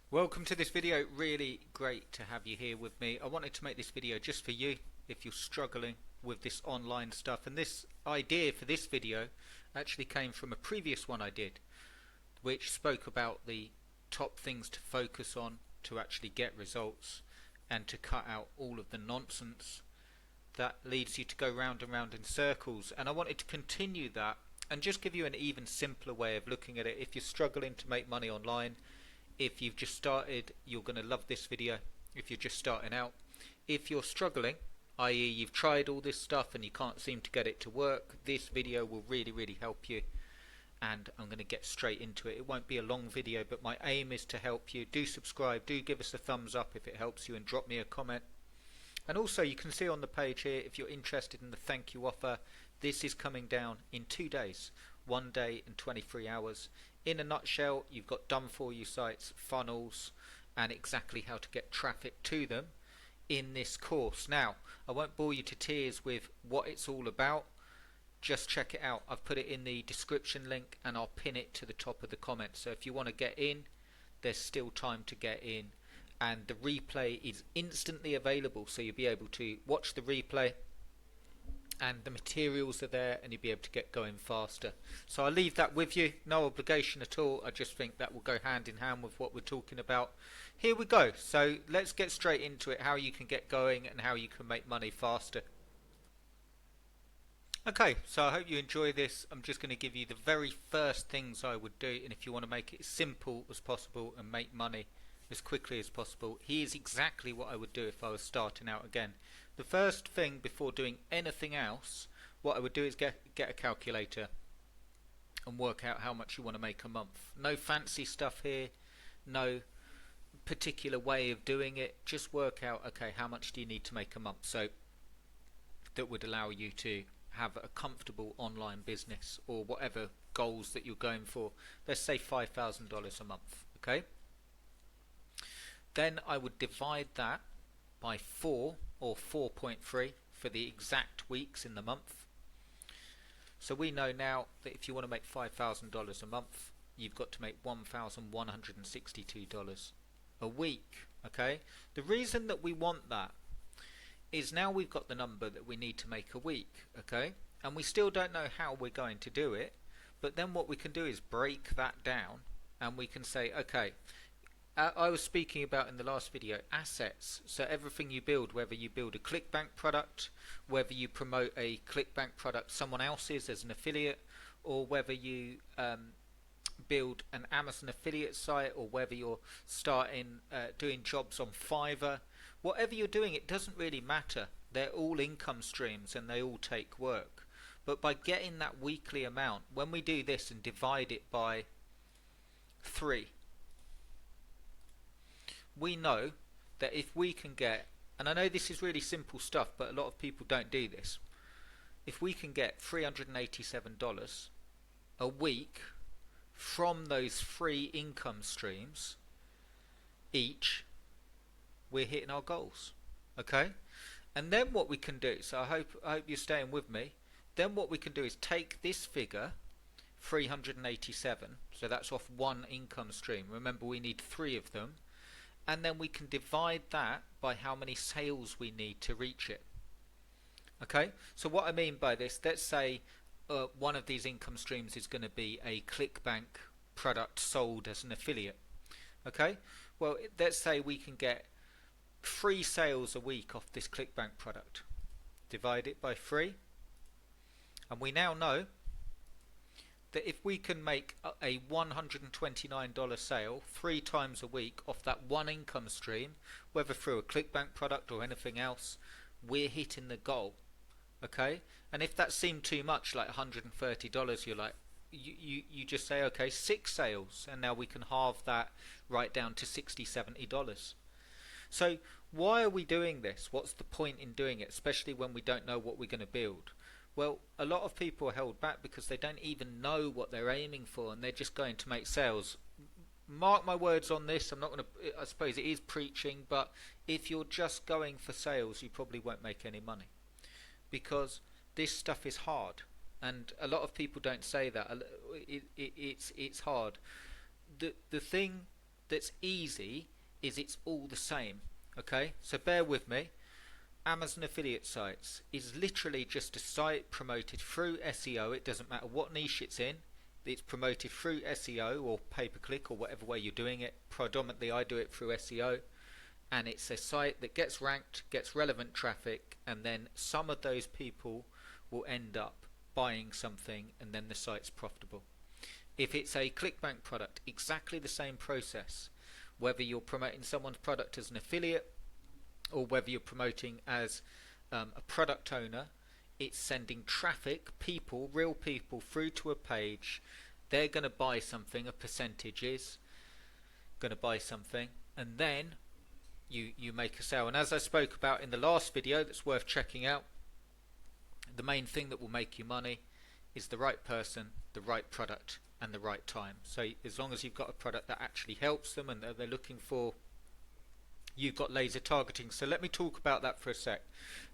Welcome to this video. Really great to have you here with me. I wanted to make this video just for you if you're struggling with this online stuff, and this idea for this video actually came from a previous one I did, which spoke about the top things to focus on to actually get results and to cut out all of the nonsense that leads you to go round and round in circles. And I wanted to continue that and just give you an even simpler way of looking at it. If you're struggling to make money online, if you've just started, you're going to love this video. If you're just starting out, if you're struggling, i.e. you've tried all this stuff and you can't seem to get it to work, this video will really help you. And I'm going to get straight into it. It won't be a long video, but my aim is to help you. Do subscribe, do give us a thumbs up if it helps you, and drop me a comment. And also, you can see on the page here, if you're interested in the thank you offer, this is coming down in 2 days, 1 day and 23 hours. In a nutshell, you've got done for you sites, funnels, and exactly how to get traffic to them in this course. Now, I won't bore you to tears with what it's all about. Just check it out. I've put it in the description link and I'll pin it to the top of the comments. So if you want to get in, there's still time to get in. And the replay is instantly available, so you'll be able to watch the replay and the materials are there and you'll be able to get going faster. So I'll leave that with you, no obligation at all. I just think that will go hand in hand with what we're talking about. Here we go. So let's get straight into it, how you can get going and how you can make money faster. Okay, so I hope you enjoy this. I'm just going to give you the very first things I would do, and if you want to make it as simple as possible and make money as quickly as possible, here's exactly what I would do if I was starting out again. The first thing before doing anything else, what I would do is get a calculator and work out how much you want to make a month. No fancy stuff here, no particular way of doing it, just work out, okay, how much do you need to make a month, so that would allow you to have a comfortable online business or whatever goals that you're going for. Let's say $5,000 a month, okay? Then I would divide that by 4 or 4.3 for the exact weeks in the month. So we know now that if you want to make $5,000 a month, you've got to make $1,162 a week, okay? The reason that we want that is now we've got the number that we need to make a week, okay? And we still don't know how we're going to do it, but then what we can do is break that down and we can say, okay, I was speaking about in the last video assets. So everything you build, whether you build a ClickBank product, whether you promote a ClickBank product someone else's as an affiliate, or whether you build an Amazon affiliate site, or whether you're starting doing jobs on Fiverr, whatever you're doing, it doesn't really matter. They're all income streams and they all take work. But by getting that weekly amount, when we do this and divide it by 3, we know that if we can get, and I know this is really simple stuff, but a lot of people don't do this, if we can get $387 a week from those 3 income streams each, we're hitting our goals, okay? And then what we can do, so I hope you're staying with me, then what we can do is take this figure 387, so that's off 1 income stream, remember we need 3 of them, and then we can divide that by how many sales we need to reach it. Okay, so what I mean by this, let's say one of these income streams is going to be a ClickBank product sold as an affiliate. Okay, well, let's say we can get 3 sales a week off this ClickBank product. Divide it by 3, and we now know that if we can make a $129 sale 3 times a week off that 1 income stream, whether through a ClickBank product or anything else, we're hitting the goal, okay? And if that seemed too much, like $130, you're like, you just say, okay, 6 sales, and now we can halve that right down to $60-70. So why are we doing this? What's the point in doing it, especially when we don't know what we're going to build? Well, a lot of people are held back because they don't even know what they're aiming for and they're just going to make sales. Mark my words on this, I'm not going to, I suppose it is preaching, but if you're just going for sales, you probably won't make any money because this stuff is hard. And a lot of people don't say that. It's hard. The thing that's easy is it's all the same. Okay, so bear with me. Amazon affiliate sites is literally just a site promoted through SEO. It doesn't matter what niche it's in. It's promoted through SEO or pay-per-click or whatever way you're doing it. Predominantly I do it through SEO, and it's a site that gets ranked, gets relevant traffic, and then some of those people will end up buying something, and then the site's profitable. If it's a ClickBank product, exactly the same process. Whether you're promoting someone's product as an affiliate or whether you're promoting as a product owner, it's sending traffic, people, real people, through to a page. They're going to buy something, a percentage is going to buy something, and then you make a sale. And as I spoke about in the last video, that's worth checking out, the main thing that will make you money is the right person, the right product, and the right time. So as long as you've got a product that actually helps them and they're looking for, you've got laser targeting. So let me talk about that for a sec.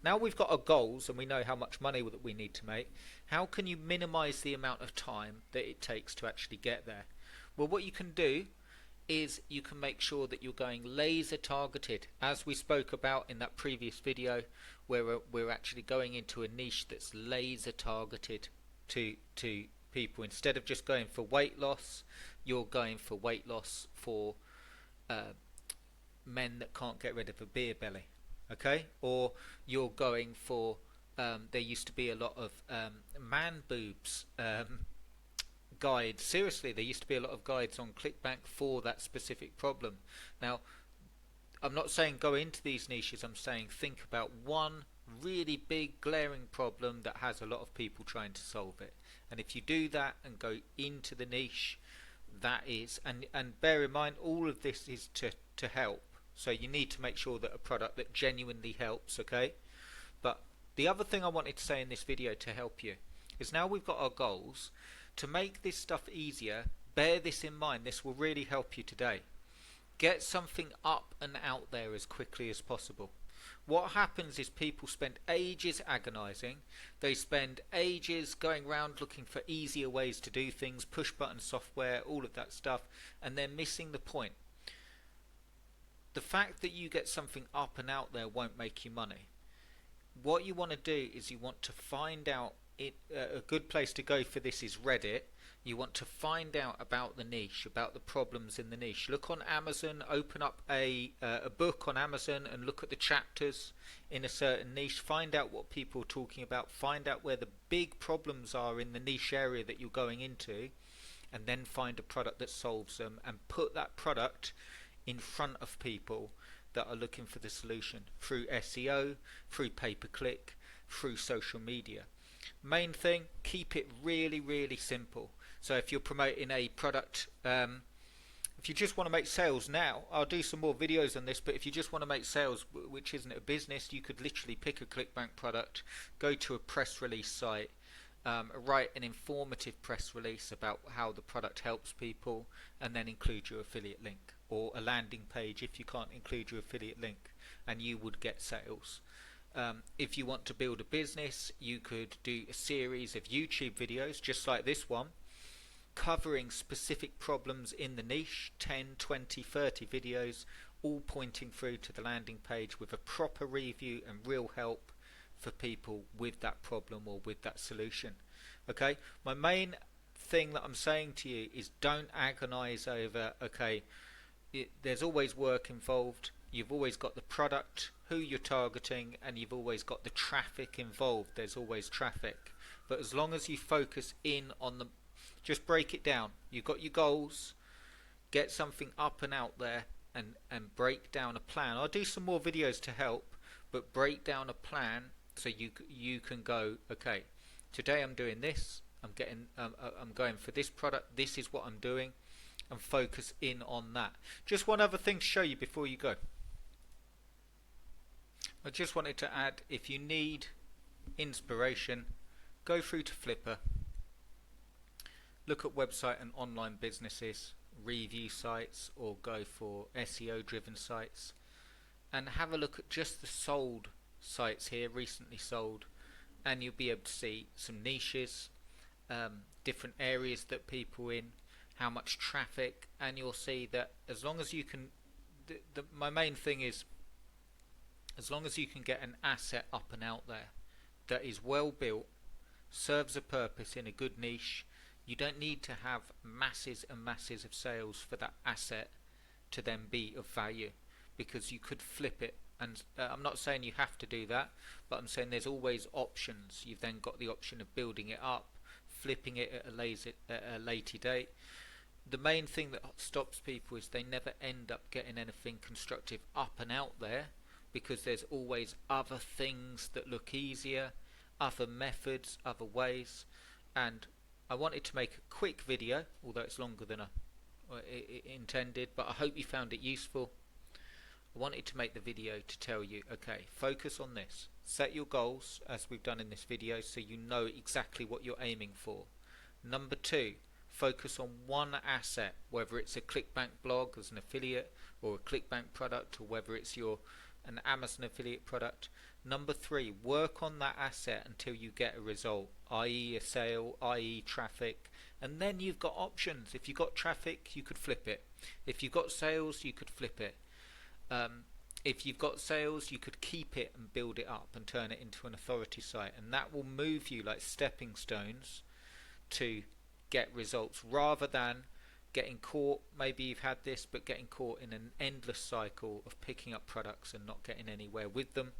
Now we've got our goals and we know how much money that we need to make. How can you minimize the amount of time that it takes to actually get there? Well, what you can do is you can make sure that you're going laser targeted, as we spoke about in that previous video, where we're actually going into a niche that's laser targeted to people. Instead of just going for weight loss, you're going for weight loss for men that can't get rid of a beer belly, okay? Or you're going for there used to be a lot of man boobs guides. Seriously, there used to be a lot of guides on ClickBank for that specific problem. Now, I'm not saying go into these niches, I'm saying think about one really big glaring problem that has a lot of people trying to solve it. And if you do that and go into the niche, that is, and bear in mind, all of this is to help. So you need to make sure that a product that genuinely helps, okay? But the other thing I wanted to say in this video to help you is, now we've got our goals. To make this stuff easier, bear this in mind. This will really help you today. Get something up and out there as quickly as possible. What happens is people spend ages agonizing. They spend ages going around looking for easier ways to do things, push button software, all of that stuff, and they're missing the point. The fact that you get something up and out there won't make you money. What you want to do is you want to find out a good place to go for this is Reddit. You want to find out about the niche, about the problems in the niche. Look on Amazon, open up a book on Amazon and look at the chapters in a certain niche. Find out what people are talking about. Find out where the big problems are in the niche area that you're going into, and then find a product that solves them and put that product in front of people that are looking for the solution through SEO, through pay-per-click, through social media. Main thing, keep it really, really simple. So if you're promoting a product, if you just want to make sales now, I'll do some more videos on this, but if you just want to make sales, which isn't a business, you could literally pick a ClickBank product, go to a press release site, write an informative press release about how the product helps people, and then include your affiliate link, or a landing page if you can't include your affiliate link, and you would get sales. If you want to build a business, you could do a series of YouTube videos just like this one, covering specific problems in the niche, 10, 20, 30 videos, all pointing through to the landing page with a proper review and real help for people with that problem or with that solution. Okay, my main thing that I'm saying to you is don't agonize over, okay, there's always work involved. You've always got the product, who you're targeting, and you've always got the traffic involved. There's always traffic. But as long as you focus in on the, just break it down. You've got your goals, get something up and out there, and break down a plan. I'll do some more videos to help, but break down a plan so you can go, okay, today I'm doing this, I'm going for this product, this is what I'm doing, and focus in on that. Just one other thing to show you before you go. I just wanted to add, if you need inspiration, go through to Flipper, look at website and online businesses, review sites, or go for SEO driven sites, and have a look at just the sold sites here, recently sold, and you'll be able to see some niches, different areas that people in. how much traffic, and you'll see that as long as you can, my main thing is, as long as you can get an asset up and out there that is well built, serves a purpose in a good niche, you don't need to have masses and masses of sales for that asset to then be of value, because you could flip it. And I'm not saying you have to do that, but I'm saying there's always options. You've then got the option of building it up, flipping it at a later date. The main thing that stops people is they never end up getting anything constructive up and out there, because there's always other things that look easier, other methods, other ways. And I wanted to make a quick video, although it's longer than I intended, but I hope you found it useful. I wanted to make the video to tell you, okay, focus on this. Set your goals, as we've done in this video, so you know exactly what you're aiming for. Number 2, focus on one asset, whether it's a ClickBank blog as an affiliate, or a ClickBank product, or whether it's an Amazon affiliate product. Number 3, work on that asset until you get a result, i.e. a sale, i.e. traffic, and then you've got options. If you've got traffic, you could flip it. If you've got sales, you could flip it. If you've got sales, you could keep it and build it up and turn it into an authority site, and that will move you like stepping stones to get results, rather than getting caught. Maybe you've had this, but getting caught in an endless cycle of picking up products and not getting anywhere with them,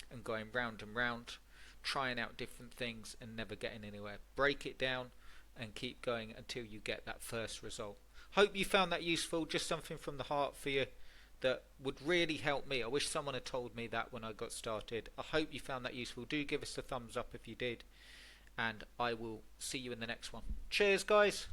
and going round and round, trying out different things and never getting anywhere. Break it down and keep going until you get that first result. Hope you found that useful. Just something from the heart for you that would really help me. I wish someone had told me that when I got started. I hope you found that useful. Do give us a thumbs up if you did, and I will see you in the next one. Cheers, guys.